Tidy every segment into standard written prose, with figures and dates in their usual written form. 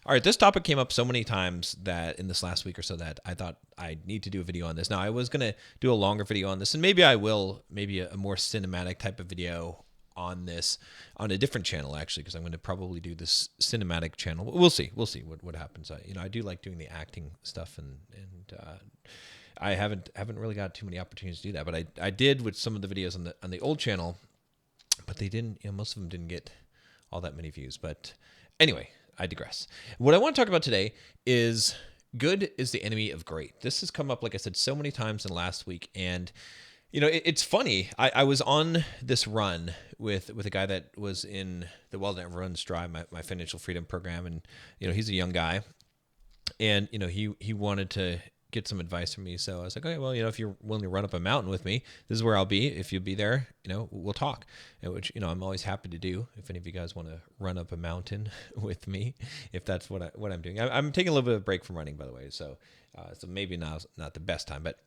All right, this topic came up so many times that in this last week or so that I thought I need to do a video on this. Now, I was going to do a longer video on this, and maybe I will, maybe a more cinematic type of video on this on a different channel, actually, because I'm going to probably do this cinematic channel. We'll see. We'll see what happens. I do like doing the acting stuff, and I haven't really got too many opportunities to do that, but I did with some of the videos on the old channel, but they didn't, most of them didn't get all that many views. But anyway, I digress. What I want to talk about today is good is the enemy of great. This has come up, like I said, so many times in the last week. And, it's funny. I was on this run with a guy that was in the Well Never Runs Dry, my financial freedom program. And, he's a young guy. And, he wanted to get some advice from me. So I was like, okay, well, if you're willing to run up a mountain with me, this is where I'll be. If you'll be there, we'll talk, which, I'm always happy to do. If any of you guys want to run up a mountain with me, if that's what I'm doing. I'm taking a little bit of a break from running, by the way. So maybe now is not the best time, but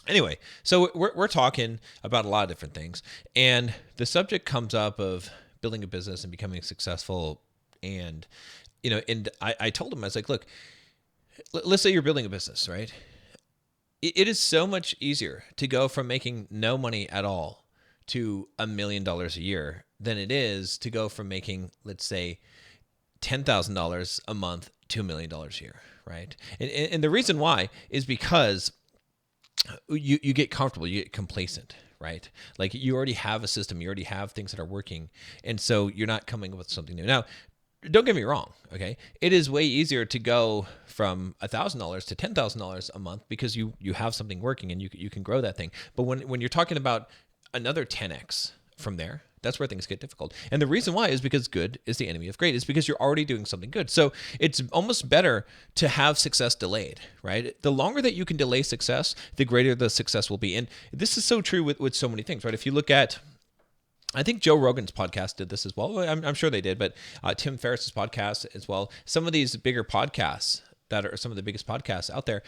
anyway, so we're talking about a lot of different things, and the subject comes up of building a business and becoming successful. And, and I told him, I was like, look, let's say you're building a business, right? It is so much easier to go from making no money at all to $1 million a year than it is to go from making, let's say, $10,000 a month to $1 million a year, right? And the reason why is because you get comfortable, you get complacent, right? Like you already have a system, you already have things that are working, and so you're not coming up with something new. Now, don't get me wrong, okay? It is way easier to go from $1,000 to $10,000 a month because you have something working and you can grow that thing. But when you're talking about another 10x from there, that's where things get difficult. And the reason why is because good is the enemy of great. It's because you're already doing something good. So it's almost better to have success delayed, right? The longer that you can delay success, the greater the success will be. And this is so true with so many things, right? If you look at, I think Joe Rogan's podcast did this as well. I'm sure they did, but Tim Ferriss's podcast as well. Some of these bigger podcasts that are some of the biggest podcasts out there,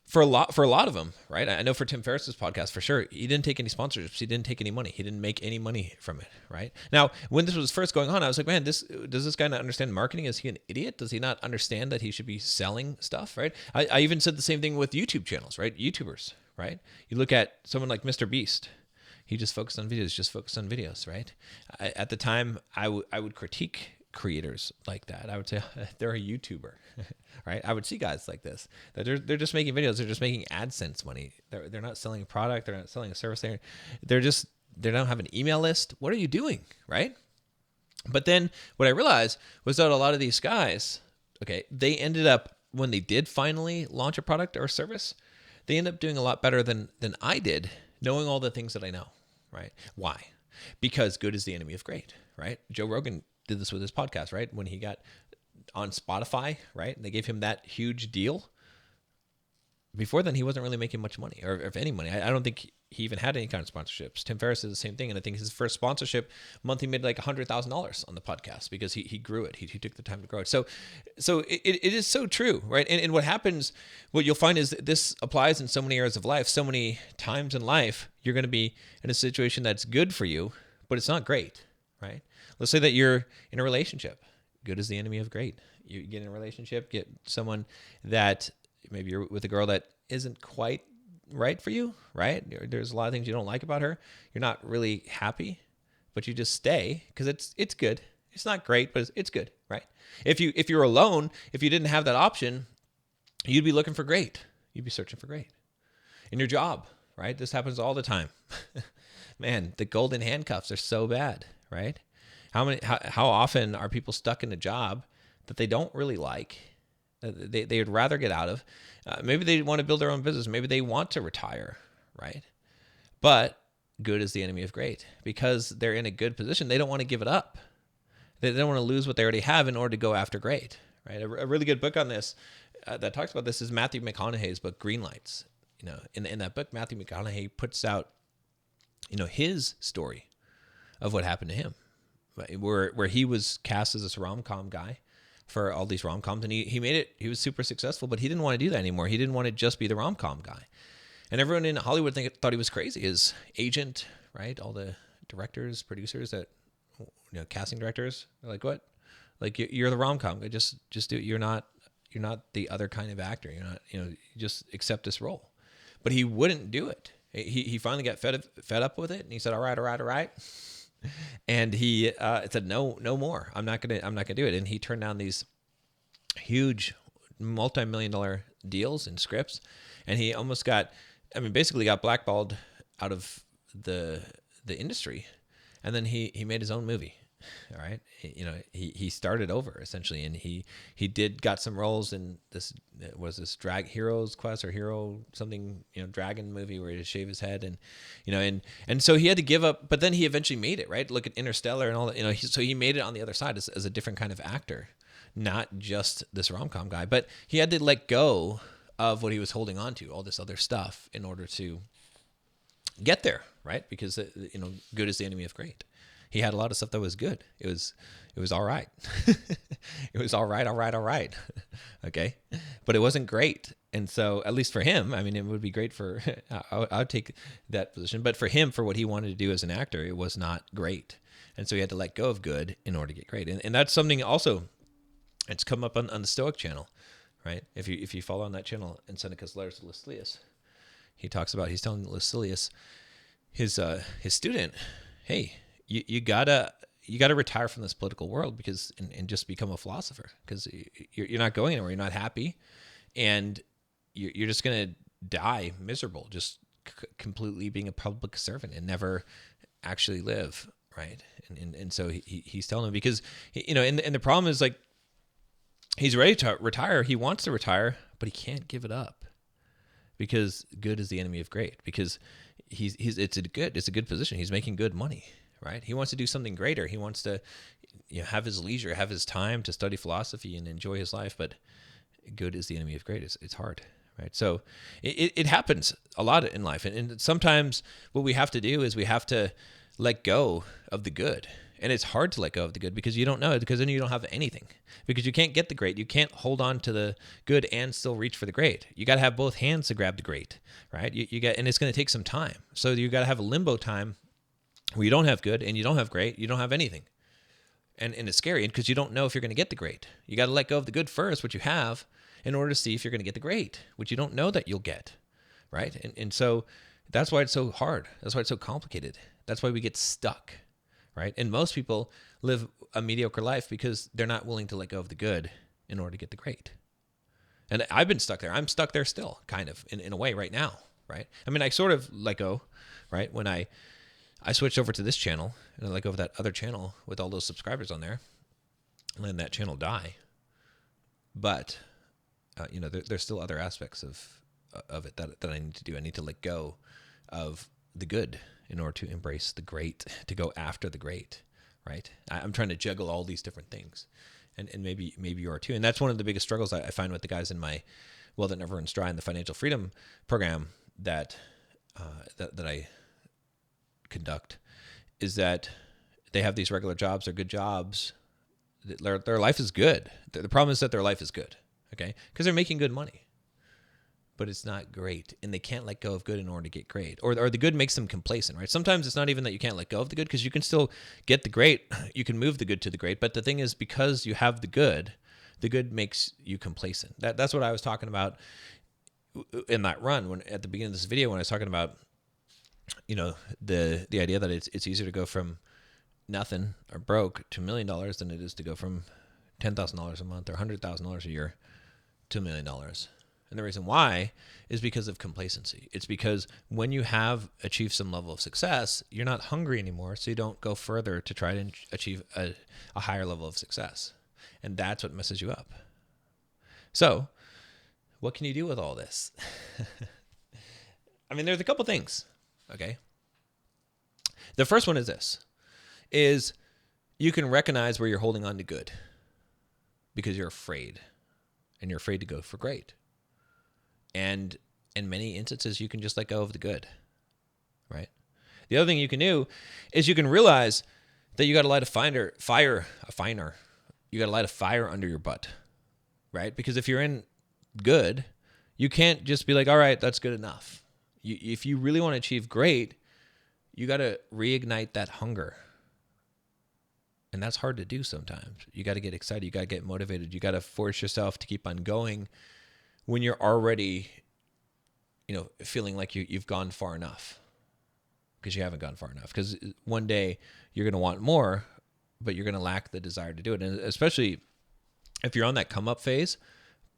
for a lot of them, right? I know for Tim Ferriss's podcast, for sure, he didn't take any sponsorships. He didn't take any money. He didn't make any money from it, right? Now, when this was first going on, I was like, man, does this guy not understand marketing? Is he an idiot? Does he not understand that he should be selling stuff, right? I even said the same thing with YouTube channels, right? YouTubers, right? You look at someone like Mr. Beast. He just focused on videos, right? At the time, I would critique creators like that. I would say they're a YouTuber, right? I would see guys like this, that they're just making videos. They're just making AdSense money. They're not selling a product. They're not selling a service. They don't have an email list. What are you doing, right? But then what I realized was that a lot of these guys, okay, they ended up, when they did finally launch a product or a service, they end up doing a lot better than I did, knowing all the things that I know, right? Why? Because good is the enemy of great, right? Joe Rogan did this with his podcast, right? When he got on Spotify, right? And they gave him that huge deal. Before then, he wasn't really making much money, or if any money. I don't think he even had any kind of sponsorships. Tim Ferriss did the same thing, and I think his first sponsorship month, he made like $100,000 on the podcast because he grew it. He took the time to grow it. So it is so true, right? And what happens, what you'll find is that this applies in so many areas of life. So many times in life, you're going to be in a situation that's good for you, but it's not great, right? Let's say that you're in a relationship. Good is the enemy of great. You get in a relationship, get someone that maybe you're with a girl that isn't quite right for you, right? There's a lot of things you don't like about her. You're not really happy, but you just stay because it's good. It's not great, but it's good, right? If you're alone, if you didn't have that option, you'd be looking for great. You'd be searching for great. In your job, right? This happens all the time. Man, the golden handcuffs are so bad, right? How often are people stuck in a job that they don't really like? They would rather get out of. Maybe they want to build their own business. Maybe they want to retire, right? But good is the enemy of great because they're in a good position. They don't want to give it up. They don't want to lose what they already have in order to go after great, right? A really good book on this that talks about this is Matthew McConaughey's book, Green Lights. In that book, Matthew McConaughey puts out, his story of what happened to him, where he was cast as this rom-com guy for all these rom-coms, and he made it. He was super successful, but he didn't want to do that anymore. He didn't want to just be the rom-com guy, and everyone in Hollywood thought he was crazy. His agent, right? All the directors, producers, that casting directors, they're like, "What? Like you're the rom-com guy. Just do it. You're not the other kind of actor. You're not, you just accept this role. But he wouldn't do it. He finally got fed up with it, and he said, all right. And he said, no more. I'm not gonna do it. And he turned down these huge multi-million-dollar deals and scripts, and he almost basically got blackballed out of the industry. And then he made his own movie. All right. He started over essentially, and he got some roles in this drag Heroes Quest or Hero something, dragon movie where he had to shave his head, and so he had to give up, but then he eventually made it, right? Look at Interstellar and all that, so he made it on the other side as a different kind of actor, not just this rom-com guy, but he had to let go of what he was holding on to, all this other stuff, in order to get there, right? Because good is the enemy of great. He had a lot of stuff that was good. It was all right. It was all right. Okay. But it wasn't great. And so, at least for him, it would be great for, I would take that position. But for him, for what he wanted to do as an actor, it was not great. And so he had to let go of good in order to get great. And that's something also, it's come up on the Stoic channel, right? If you follow on that channel in Seneca's Letters to Lucilius, he's telling Lucilius, his student, hey, you gotta retire from this political world and just become a philosopher, because you're not going anywhere. You're not happy, and you're just gonna die miserable, just completely being a public servant and never actually live, right? And so he's telling him, because and the problem is, like, he's ready to retire. He wants to retire, but he can't give it up, because good is the enemy of great. Because it's a good position. He's making good money. Right? He wants to do something greater. He wants to have his leisure, have his time to study philosophy and enjoy his life. But good is the enemy of great. It's hard, right? So it happens a lot in life. And sometimes what we have to do is we have to let go of the good. And it's hard to let go of the good, because you don't know it, because then you don't have anything. Because you can't get the great. You can't hold on to the good and still reach for the great. You got to have both hands to grab the great, right? And it's going to take some time. So you got to have a limbo time where you don't have good and you don't have great, you don't have anything. And it's scary, because you don't know if you're going to get the great. You got to let go of the good first, what you have, in order to see if you're going to get the great, which you don't know that you'll get, right? And so that's why it's so hard. That's why it's so complicated. That's why we get stuck, right? And most people live a mediocre life because they're not willing to let go of the good in order to get the great. And I've been stuck there. I'm stuck there still, kind of, in a way right now, right? I sort of let go, right? When I switched over to this channel, and I let go of that other channel with all those subscribers on there, and letting that channel die. But there's still other aspects of it that I need to do. I need to let go of the good in order to embrace the great, to go after the great, right? I'm trying to juggle all these different things, and maybe you are too. And that's one of the biggest struggles I find with the guys in my Will That Never Runs Dry and the Financial Freedom program that I conduct, is that they have these regular jobs. They're good jobs. Their life is good. The problem is that their life is good, okay? Because they're making good money, but it's not great, and they can't let go of good in order to get great, or the good makes them complacent, right? Sometimes it's not even that you can't let go of the good, because you can still get the great. You can move the good to the great, but the thing is, because you have the good makes you complacent. That's what I was talking about in that run, when at the beginning of this video, when I was talking about the idea that it's easier to go from nothing or broke to $1 million than it is to go from $10,000 a month or $100,000 a year to $1 million. And the reason why is because of complacency. It's because when you have achieved some level of success, you're not hungry anymore, so you don't go further to try to achieve a higher level of success. And that's what messes you up. So what can you do with all this? There's a couple things. Okay. The first one is this, is you can recognize where you're holding on to good because you're afraid, and you're afraid to go for great. And in many instances, you can just let go of the good, right? The other thing you can do is you can realize that you got to light you got to light a fire under your butt, right? Because if you're in good, you can't just be like, all right, that's good enough. If you really want to achieve great, you got to reignite that hunger. And that's hard to do sometimes. You got to get excited. You got to get motivated. You got to force yourself to keep on going when you're already, feeling like you've gone far enough, because you haven't gone far enough. Because one day you're going to want more, but you're going to lack the desire to do it. And especially if you're on that come up phase,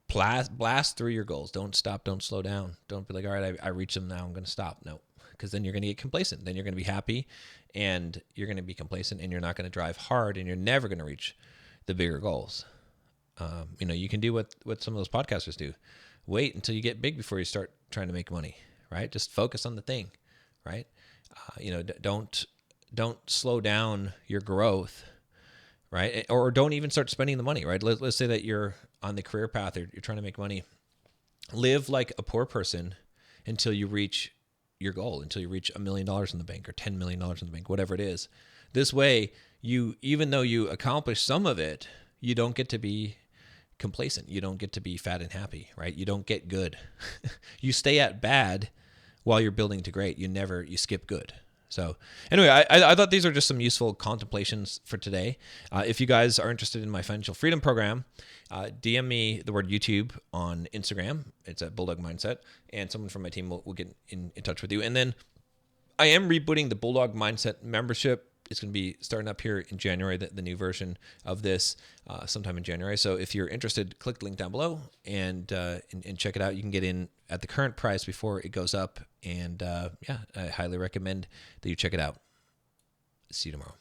blast through your goals. Don't stop. Don't slow down. Don't be like, all right, I reached them now, I'm going to stop. No, because then you're going to get complacent. Then you're going to be happy and you're going to be complacent, and you're not going to drive hard, and you're never going to reach the bigger goals. You can do what some of those podcasters do. Wait until you get big before you start trying to make money, right? Just focus on the thing, right? Don't slow down your growth, right? Or don't even start spending the money, right? Let's say that you're on the career path, or you're trying to make money. Live like a poor person until you reach your goal, until you reach $1 million in the bank or $10 million in the bank, whatever it is. This way, even though you accomplish some of it, you don't get to be complacent. You don't get to be fat and happy, right? You don't get good. You stay at bad while you're building to great. You skip good. So anyway, I thought these are just some useful contemplations for today. If you guys are interested in my financial freedom program, DM me the word YouTube on Instagram. It's at Bulldog Mindset, and someone from my team will get in touch with you. And then I am rebooting the Bulldog Mindset membership. It's going to be starting up here in January, the new version of this sometime in January. So if you're interested, click the link down below and check it out. You can get in at the current price before it goes up. And I highly recommend that you check it out. See you tomorrow.